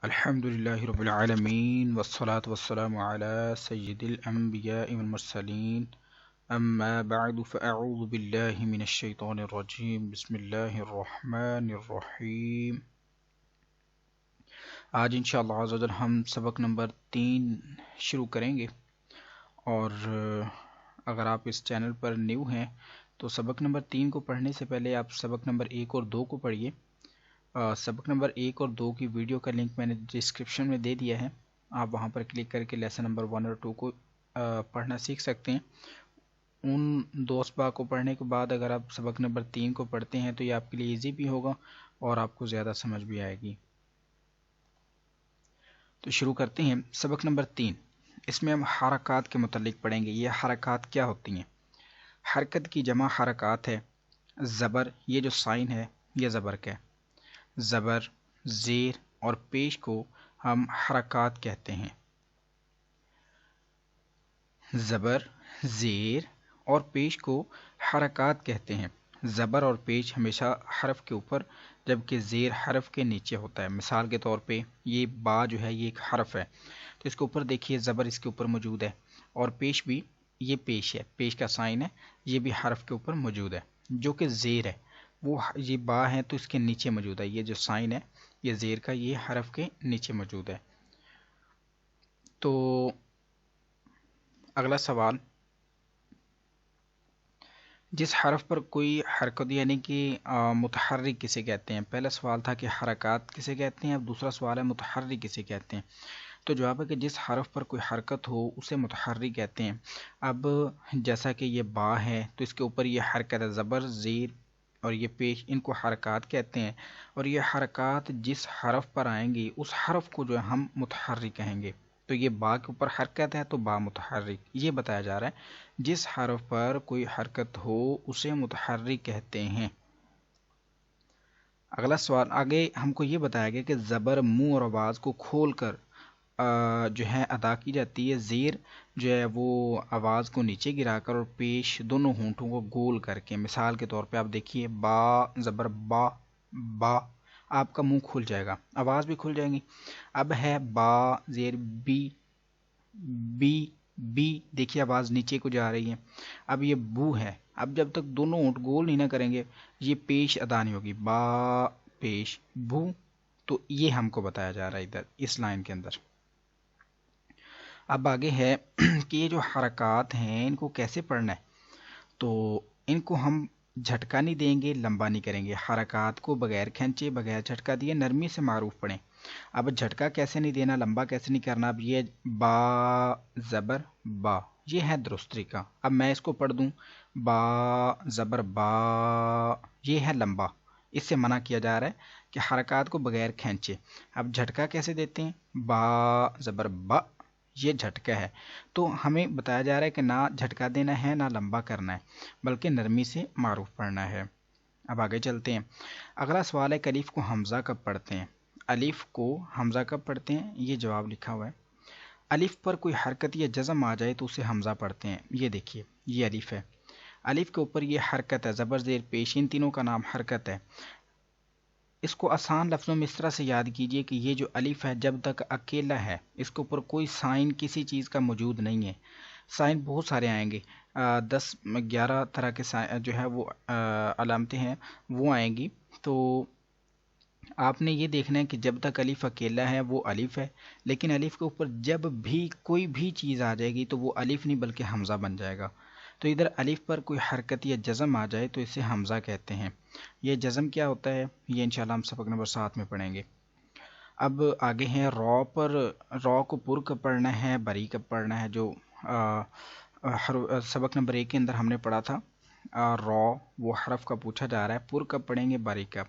الحمدللہ رب العالمین والصلاة والسلام علی سید الانبیاء والمرسلین اما بعد فاعوذ باللہ من الشیطان الرجیم بسم اللہ الرحمن الرحیم۔ آج انشاءاللہ عز و جل ہم سبق نمبر 3 شروع کریں گے، اور اگر آپ اس چینل پر نیو ہیں تو سبق نمبر 3 کو پڑھنے سے پہلے آپ سبق نمبر 1 اور 2 کو پڑھیے۔ سبق نمبر 1 اور 2 کی ویڈیو کا لنک میں نے ڈسکرپشن میں دے دیا ہے، آپ وہاں پر کلک کر کے لیسن نمبر 1 اور 2 کو پڑھنا سیکھ سکتے ہیں۔ ان دو اسباق کو پڑھنے کے بعد اگر آپ سبق نمبر 3 کو پڑھتے ہیں تو یہ آپ کے لیے ایزی بھی ہوگا اور آپ کو زیادہ سمجھ بھی آئے گی۔ تو شروع کرتے ہیں سبق نمبر 3۔ اس میں ہم حرکات کے متعلق پڑھیں گے۔ یہ حرکات کیا ہوتی ہیں؟ حرکت کی جمع حرکات ہے۔ زبر، یہ جو سائن ہے یہ زبر کا ہے۔ زبر، زیر اور پیش کو ہم حرکات کہتے ہیں۔ زبر، زیر اور پیش کو حرکات کہتے ہیں۔ زبر اور پیش ہمیشہ حرف کے اوپر جبکہ زیر حرف کے نیچے ہوتا ہے۔ مثال کے طور پہ یہ با جو ہے یہ ایک حرف ہے، تو اس کے اوپر دیکھیے زبر اس کے اوپر موجود ہے، اور پیش بھی یہ پیش ہے، پیش کا سائن ہے، یہ بھی حرف کے اوپر موجود ہے۔ جو کہ زیر ہے وہ یہ با ہے تو اس کے نیچے موجود ہے، یہ جو سائن ہے یہ زیر کا یہ حرف کے نیچے موجود ہے۔ تو اگلا سوال، جس حرف پر کوئی حرکت یعنی کہ متحرک کسے کہتے ہیں؟ پہلا سوال تھا کہ حرکات کسے کہتے ہیں، اب دوسرا سوال ہے متحرک کسے کہتے ہیں۔ تو جواب ہے کہ جس حرف پر کوئی حرکت ہو اسے متحرک کہتے ہیں۔ اب جیسا کہ یہ با ہے تو اس کے اوپر یہ حرکت ہے، زبر، زیر اور یہ پیش، ان کو حرکات کہتے ہیں، اور یہ حرکات جس حرف پر آئیں گی اس حرف کو جو ہے ہم متحرک کہیں گے۔ تو یہ با کے اوپر حرکت ہے تو با متحرک، یہ بتایا جا رہا ہے جس حرف پر کوئی حرکت ہو اسے متحرک کہتے ہیں۔ اگلا سوال، آگے ہم کو یہ بتایا گیا کہ زبر منہ اور آواز کو کھول کر جو ہے ادا کی جاتی ہے۔ زیر جو ہے وہ آواز کو نیچے گرا کر اور پیش دونوں ہونٹوں کو گول کر کے۔ مثال کے طور پہ آپ دیکھیے با، زبر با، با، آپ کا منہ کھل جائے گا، آواز بھی کھل جائیں گی۔ اب ہے با زیر بی، بی، بی، دیکھیے آواز نیچے کو جا رہی ہے۔ اب یہ بو ہے، اب جب تک دونوں ہونٹ گول نہیں نہ کریں گے یہ پیش ادا نہیں ہوگی، با پیش بو۔ تو یہ ہم کو بتایا جا رہا ہے ادھر اس لائن کے اندر۔ اب آگے ہے کہ یہ جو حرکات ہیں ان کو کیسے پڑھنا ہے؟ تو ان کو ہم جھٹکا نہیں دیں گے، لمبا نہیں کریں گے۔ حرکات کو بغیر کھینچے بغیر جھٹکا دیے نرمی سے معروف پڑھیں۔ اب جھٹکا کیسے نہیں دینا، لمبا کیسے نہیں کرنا؟ اب یہ با زبر با، یہ ہے درست طریقہ۔ اب میں اس کو پڑھ دوں با زبر با، یہ ہے لمبا، اس سے منع کیا جا رہا ہے کہ حرکات کو بغیر کھینچے۔ اب جھٹکا کیسے دیتے ہیں؟ با زبر با، یہ جھٹکا ہے، تو ہمیں بتایا جا رہا ہے کہ نہ جھٹکا دینا ہے نہ لمبا کرنا ہے بلکہ نرمی سے معروف پڑھنا ہے۔ اب آگے چلتے ہیں۔ اگلا سوال ہے کہ الف کو حمزہ کب پڑھتے ہیں؟ الف کو حمزہ کب پڑھتے ہیں؟ یہ جواب لکھا ہوا ہے۔ الف پر کوئی حرکت یا جزم آ جائے تو اسے حمزہ پڑھتے ہیں۔ یہ دیکھیے یہ الف ہے، الف کے اوپر یہ حرکت ہے، زبر زیر پیش، ان تینوں کا نام حرکت ہے۔ اس کو آسان لفظوں میں اس طرح سے یاد کیجئے کہ یہ جو الف ہے جب تک اکیلا ہے اس کے اوپر کوئی سائن کسی چیز کا موجود نہیں ہے۔ سائن بہت سارے آئیں گے، 10-11 طرح کے جو ہے وہ علامتیں ہیں وہ آئیں گی، تو آپ نے یہ دیکھنا ہے کہ جب تک الف اکیلا ہے وہ الف ہے، لیکن الف کے اوپر جب بھی کوئی بھی چیز آ جائے گی تو وہ الف نہیں بلکہ حمزہ بن جائے گا۔ تو ادھر الف پر کوئی حرکت یا جزم آ جائے تو اسے حمزہ کہتے ہیں۔ یہ جزم کیا ہوتا ہے یہ انشاءاللہ ہم سبق نمبر 7 میں پڑھیں گے۔ اب آگے ہیں رو پر، رو کو پر کب پڑھنا ہے، بری کب پڑھنا ہے، جو سبق نمبر 1 کے اندر ہم نے پڑھا تھا۔ رو وہ حرف کا پوچھا جا رہا ہے، پر کب پڑھیں گے، بری کب؟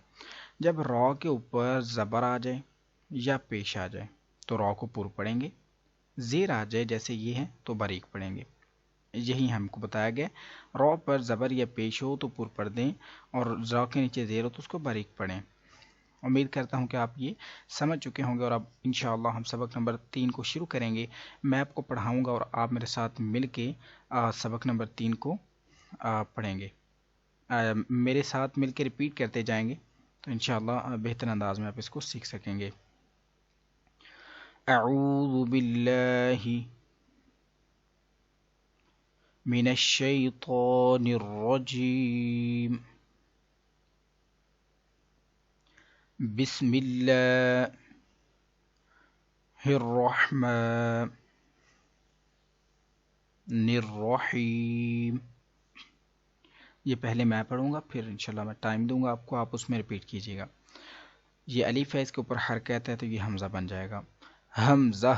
جب رو کے اوپر زبر آ جائے یا پیش آ جائے تو رو کو پر پڑھیں گے، زیر آ جائے جیسے یہ ہے تو باریک پڑھیں گے۔ یہی ہم کو بتایا گیا، رو پر زبر یا پیش ہو تو پر پڑھ دیں، اور رو کے نیچے زیر ہو تو اس کو باریک پڑھیں۔ امید کرتا ہوں کہ آپ یہ سمجھ چکے ہوں گے، اور اب انشاءاللہ ہم سبق نمبر 3 کو شروع کریں گے۔ میں آپ کو پڑھاؤں گا اور آپ میرے ساتھ مل کے سبق نمبر 3 کو پڑھیں گے، میرے ساتھ مل کے ریپیٹ کرتے جائیں گے تو انشاءاللہ بہتر انداز میں آپ اس کو سیکھ سکیں گے۔ اعوذ باللہ من الشیطان الرجیم بسم اللہ الرحمن الرحیم. یہ پہلے میں پڑھوں گا، پھر انشاءاللہ میں ٹائم دوں گا آپ کو، آپ اس میں ریپیٹ کیجیے گا. یہ الف ہے، اس کے اوپر حرکت ہے تو یہ حمزہ بن جائے گا. حمزہ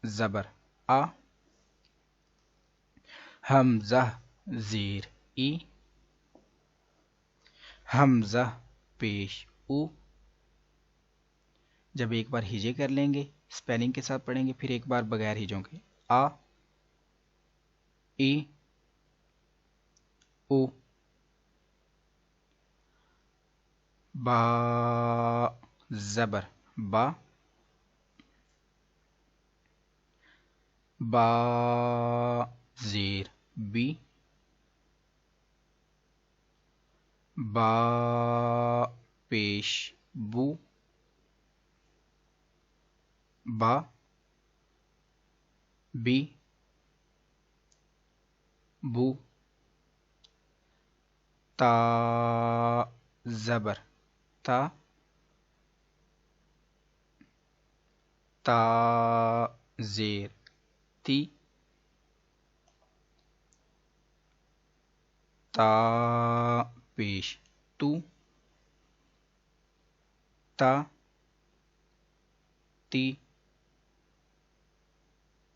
زبر آ، حمزہ زیر ای، حمزہ پیش او. جب ایک بار ہجے کر لیں گے اسپیلنگ کے ساتھ پڑھیں گے، پھر ایک بار بغیر ہجوں کے. آ، ای، او. با زبر با، با زیر بی، با پیش بو، با بی بو. تا زبر تا، تا زیر تی، تا پیش تو، تا تی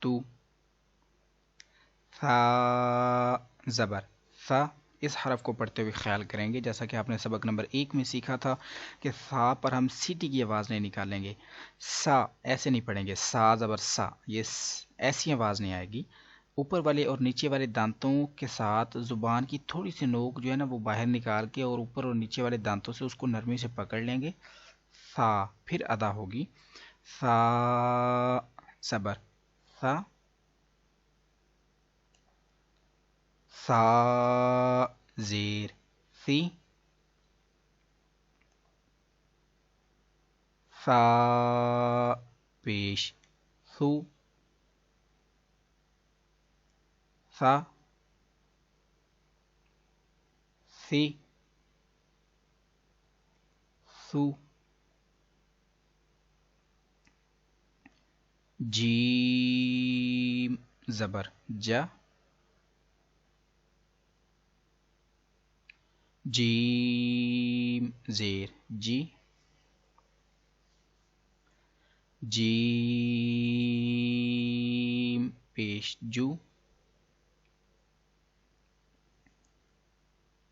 تو. ثا زبر ثا، اس حرف کو پڑھتے ہوئے خیال کریں گے جیسا کہ آپ نے سبق نمبر 1 میں سیکھا تھا کہ ثا پر ہم سیٹی کی آواز نہیں نکالیں گے. سا ایسے نہیں پڑھیں گے، سا زبر سا، یہ ایسی آواز نہیں آئے گی. اوپر والے اور نیچے والے دانتوں کے ساتھ زبان کی تھوڑی سی نوک جو ہے نا وہ باہر نکال کے اور اوپر اور نیچے والے دانتوں سے اس کو نرمی سے پکڑ لیں گے. ثا پھر ادا ہوگی. ثا زبر ثا، ثا زیر ثی، ثا پیش ثو، ثا ثی ثو. جیم زبر جا، جیم زیر جی، جیم پیش جو،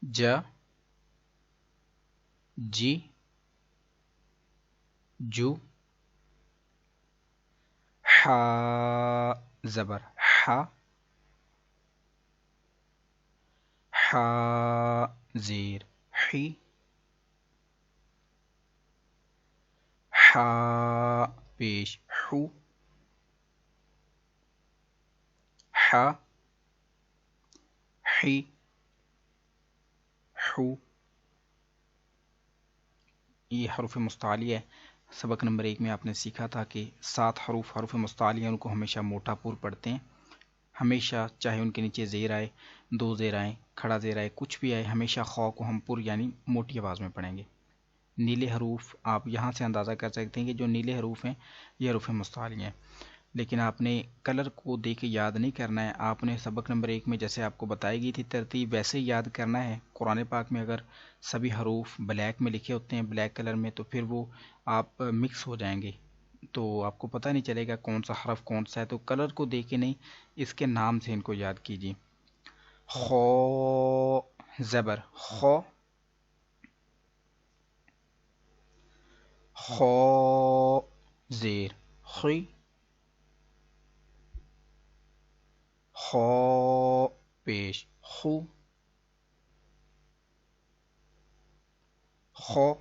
جا جی جو. حا زبر حا، حا زیر حی، حا پیش حو، حا حی حو. یہ حروف مستعلیہ ہے. سبق نمبر 1 میں آپ نے سیکھا تھا کہ 7 حروف مستعلیہ ان کو ہمیشہ موٹا پور پڑھتے ہیں. ہمیشہ چاہے ان کے نیچے زیر آئے، 2 زیر آئے، کھڑا زیر آئے، کچھ بھی آئے، ہمیشہ خو کو ہم پر یعنی موٹی آواز میں پڑھیں گے. نیلے حروف آپ یہاں سے اندازہ کر سکتے ہیں کہ جو نیلے حروف ہیں یہ حروف مستعلیہ ہیں. لیکن آپ نے کلر کو دیکھ کے یاد نہیں کرنا ہے. آپ نے سبق نمبر 1 میں جیسے آپ کو بتائی گئی تھی ترتیب ویسے ہی یاد کرنا ہے. قرآن پاک میں اگر سبھی حروف بلیک میں لکھے ہوتے ہیں، بلیک کلر میں، تو پھر وہ آپ مکس ہو جائیں گے تو آپ کو پتہ نہیں چلے گا کون سا حرف کون سا ہے. تو کلر کو دیکھ کے نہیں، اس کے نام سے ان کو یاد کیجیے. خو زبر خو، خو زیر خی، خو پیش خو، خو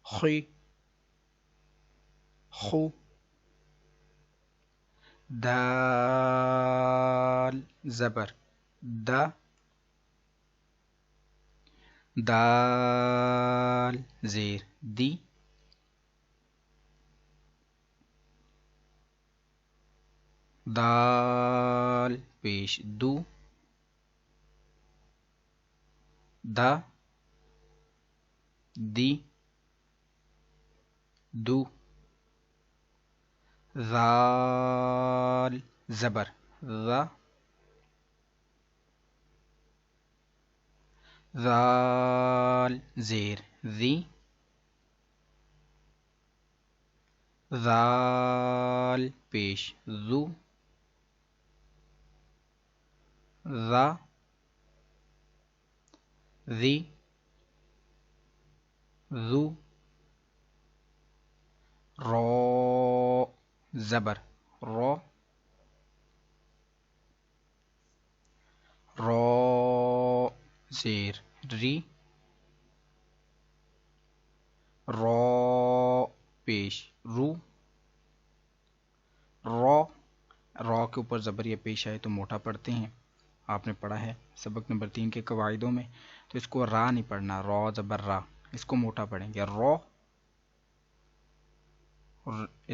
خی خو. دال زبر دا، دال زیر دی، دال پیش دو، دا دی دو، ذال زبر ذا، ذال زیر ذی، ذال پیش ذو، ذا ذی ذو، رو زبر رو، رو زیر ری، رو پیش رو، رو کے اوپر زبر یا پیش آئے تو موٹا پڑھتے ہیں، آپ نے پڑھا ہے سبق نمبر 3 کے قواعدوں میں، تو اس کو را نہیں پڑھنا، رو زبر را، اس کو موٹا پڑھیں گے، رو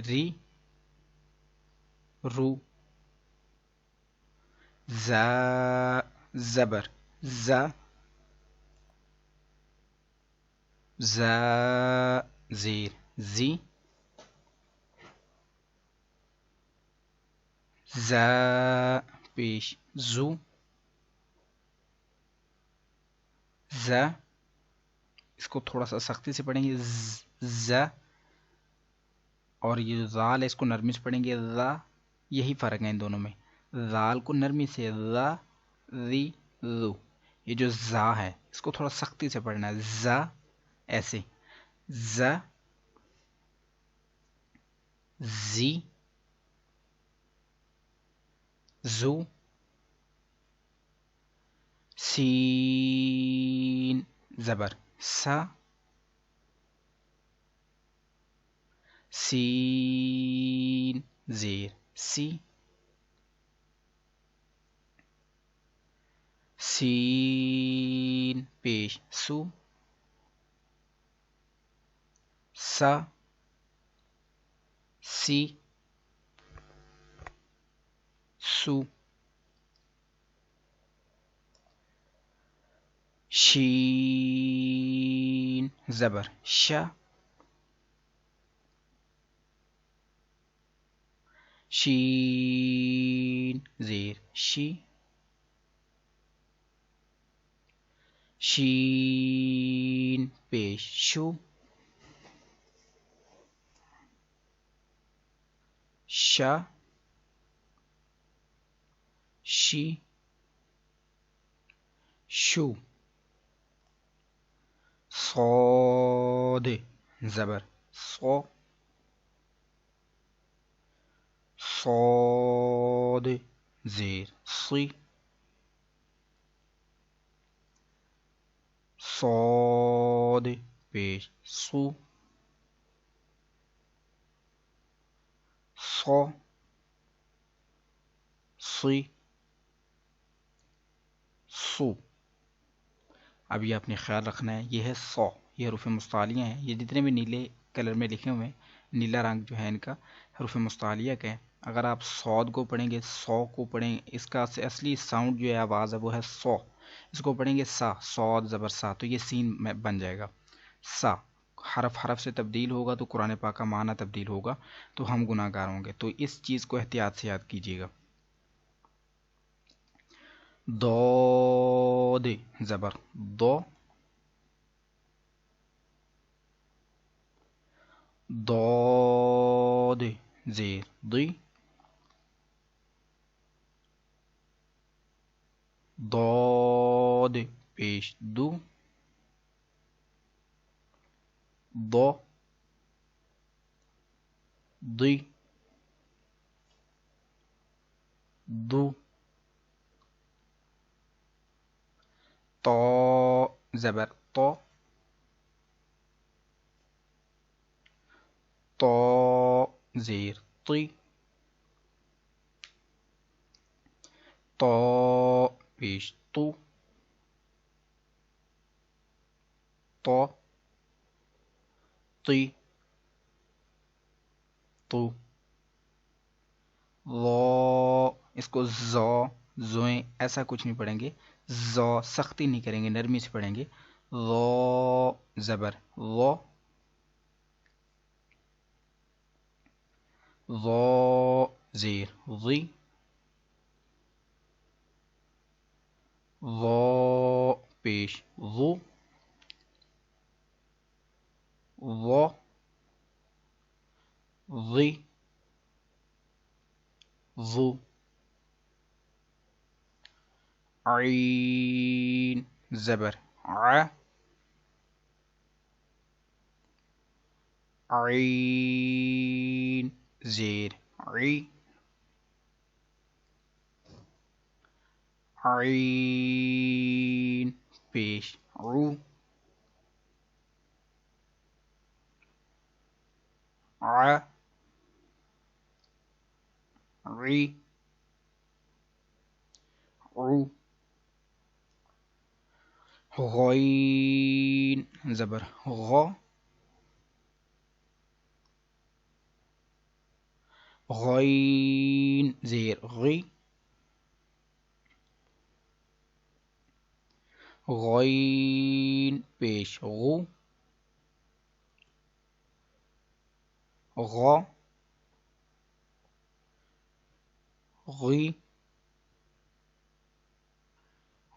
ری رو، زا زبر زا، زا زیر زی، زا پیش زو، زا، اس کو تھوڑا سا سختی سے پڑھیں گے زا، اور یہ جو زال ہے اس کو نرمی سے پڑھیں گے ذا، یہی فرق ہے ان دونوں میں، زال کو نرمی سے ذا ذی ذو، یہ جو زا ہے اس کو تھوڑا سختی سے پڑھنا ہے، زا ایسے، زا زی زو، سین زبر سا، سین زیر سی، سین پیش سو، سا سی سو، شین زبر شا، شین زیر شی، شین پیش شو، شا شی شو، صاد زبر صو، صاد زیر صی، صاد پیش صو، صو صی صو، اب یہ اپنے خیال رکھنا ہے، یہ ہے سو، یہ حروف مستعلیہ ہیں، یہ جتنے بھی نیلے کلر میں لکھے ہوئے ہیں، نیلا رنگ جو ہے ان کا حروف مستعلیہ کا ہے، اگر آپ سود کو پڑھیں گے، سو کو پڑھیں، اس کا اصلی ساؤنڈ جو ہے آواز ہے وہ ہے سو، اس کو پڑھیں گے سا، سود زبر سا، تو یہ سین میں بن جائے گا، سا حرف سے تبدیل ہوگا تو قرآن پاک کا معنی تبدیل ہوگا، تو ہم گناہ گار ہوں گے، تو اس چیز کو احتیاط سے یاد کیجیے گا، دو زبر دو، ضاد زیر ضی، ضاد پیش دو، ض ضی ضو، طا زبر طا، طا زیر طی، طا پیش طو، طا طی طو، ضو، اس کو زو، زوئیں ایسا کچھ نہیں پڑھیں گے، زو سختی نہیں کریں گے، نرمی سے پڑھیں گے، ضو زبر ضو، ضو زیر ضی، ضو پیش ضو، ضو ضی ضو، عین زبر ع، عین زیر عی، عین پیش عو، ع عی عو، غین زبر غ، غین زیر غی، غین پیش غو، غ غی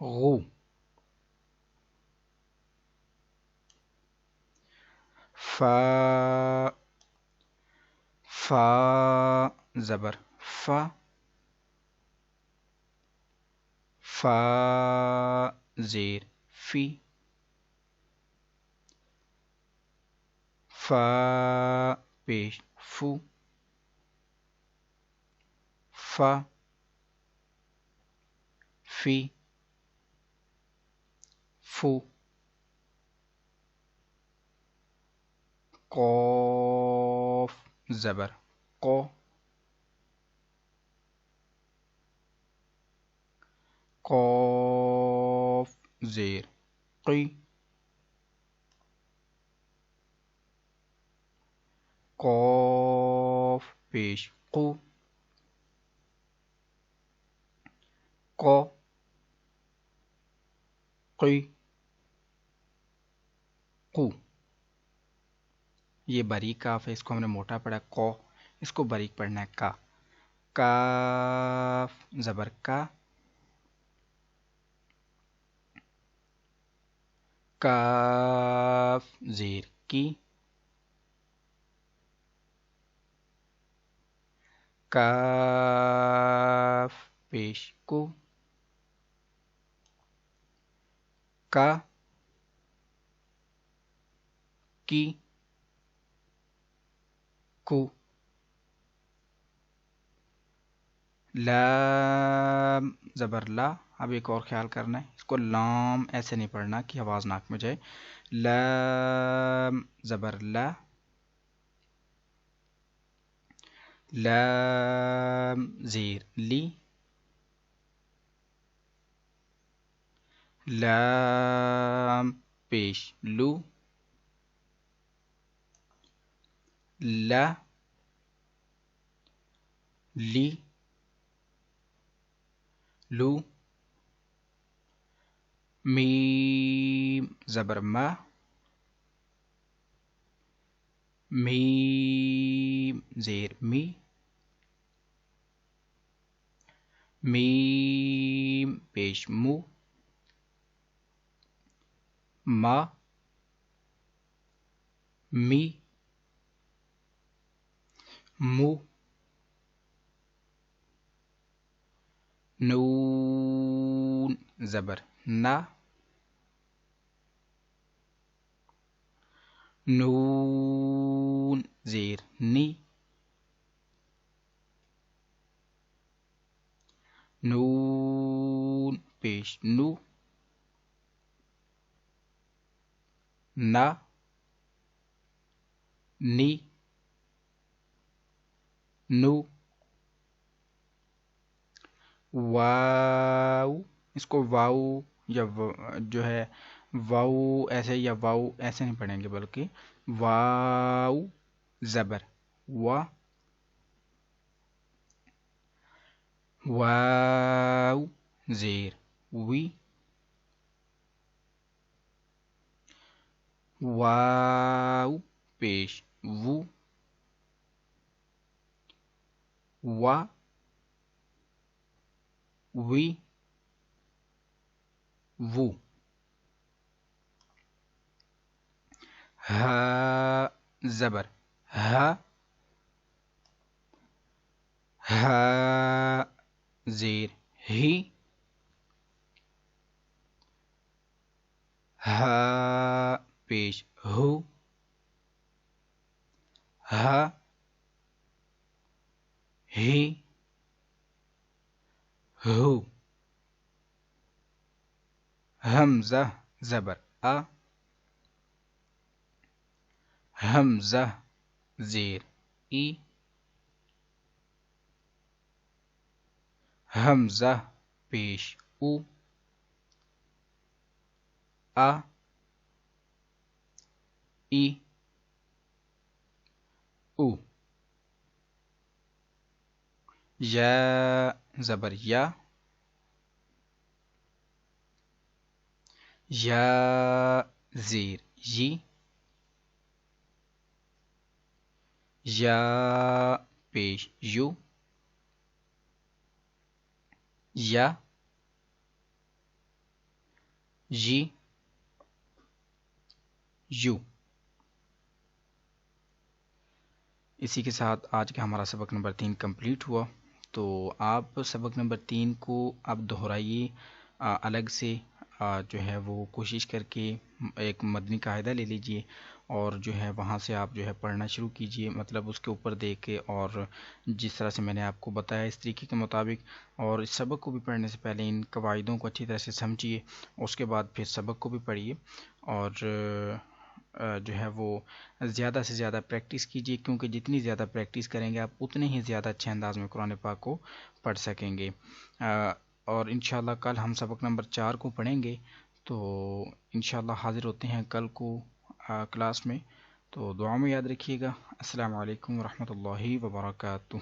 غو، فا، فا زبر فا، فا زیر فی، فا پیش فو، فا فی فو، قوف زبر قو، قوف زیر قی، قوف پیش قو، قو قی قو، یہ باریک کاف ہے، اس کو ہم نے موٹا پڑھا کو، اس کو باریک پڑھنا ہے کا، کاف زبر کا، کاف زیر کی، کاف پیش کو، کا کی کو، لام زبر لا، اب ایک اور خیال کرنا ہے، اس کو لام ایسے نہیں پڑھنا کہ آواز ناک میں جائے، لام زبر لا، لام زیر لی، لام پیش لو، لا لی لو، میم زبر ما، میم زیر می، میم پیش مو، ما می مو، نون زبر نا، نون زیر نی، نون پیش نو، نا نی نو، واو، اس کو واو یا جو ہے واو ایسے یا واو ایسے نہیں پڑھیں گے، بلکہ واو زبر وا، واو زیر وی. واو پیش وو. وا وی وو. ہا زبر ہا. ہا زیر ہی. ہا پیش ہو. ہا ہی ہو. حمزہ زبر آ. حمزہ زیر ای. حمزہ پیش او. آ ای او. یا زبر یا. یا زیر یی. یا پیش یو. یا یی یو. اسی کے ساتھ آج کا ہمارا سبق نمبر 3 کمپلیٹ ہوا. تو آپ سبق نمبر 3 کو آپ دہرائیے الگ سے. جو ہے وہ کوشش کر کے ایک مدنی قاعدہ لے لیجئے اور جو ہے وہاں سے آپ جو ہے پڑھنا شروع کیجئے، مطلب اس کے اوپر دیکھ کے، اور جس طرح سے میں نے آپ کو بتایا اس طریقے کے مطابق. اور اس سبق کو بھی پڑھنے سے پہلے ان قواعدوں کو اچھی طرح سے سمجھیے، اس کے بعد پھر سبق کو بھی پڑھیے. اور جو ہے وہ زیادہ سے زیادہ پریکٹس کیجیے، کیونکہ جتنی زیادہ پریکٹس کریں گے آپ اتنے ہی زیادہ اچھے انداز میں قرآن پاک کو پڑھ سکیں گے. اور انشاءاللہ کل ہم سبق نمبر 4 کو پڑھیں گے. تو انشاءاللہ حاضر ہوتے ہیں کل کو کلاس میں. تو دعا میں یاد رکھیے گا. السلام علیکم ورحمۃ اللہ وبرکاتہ.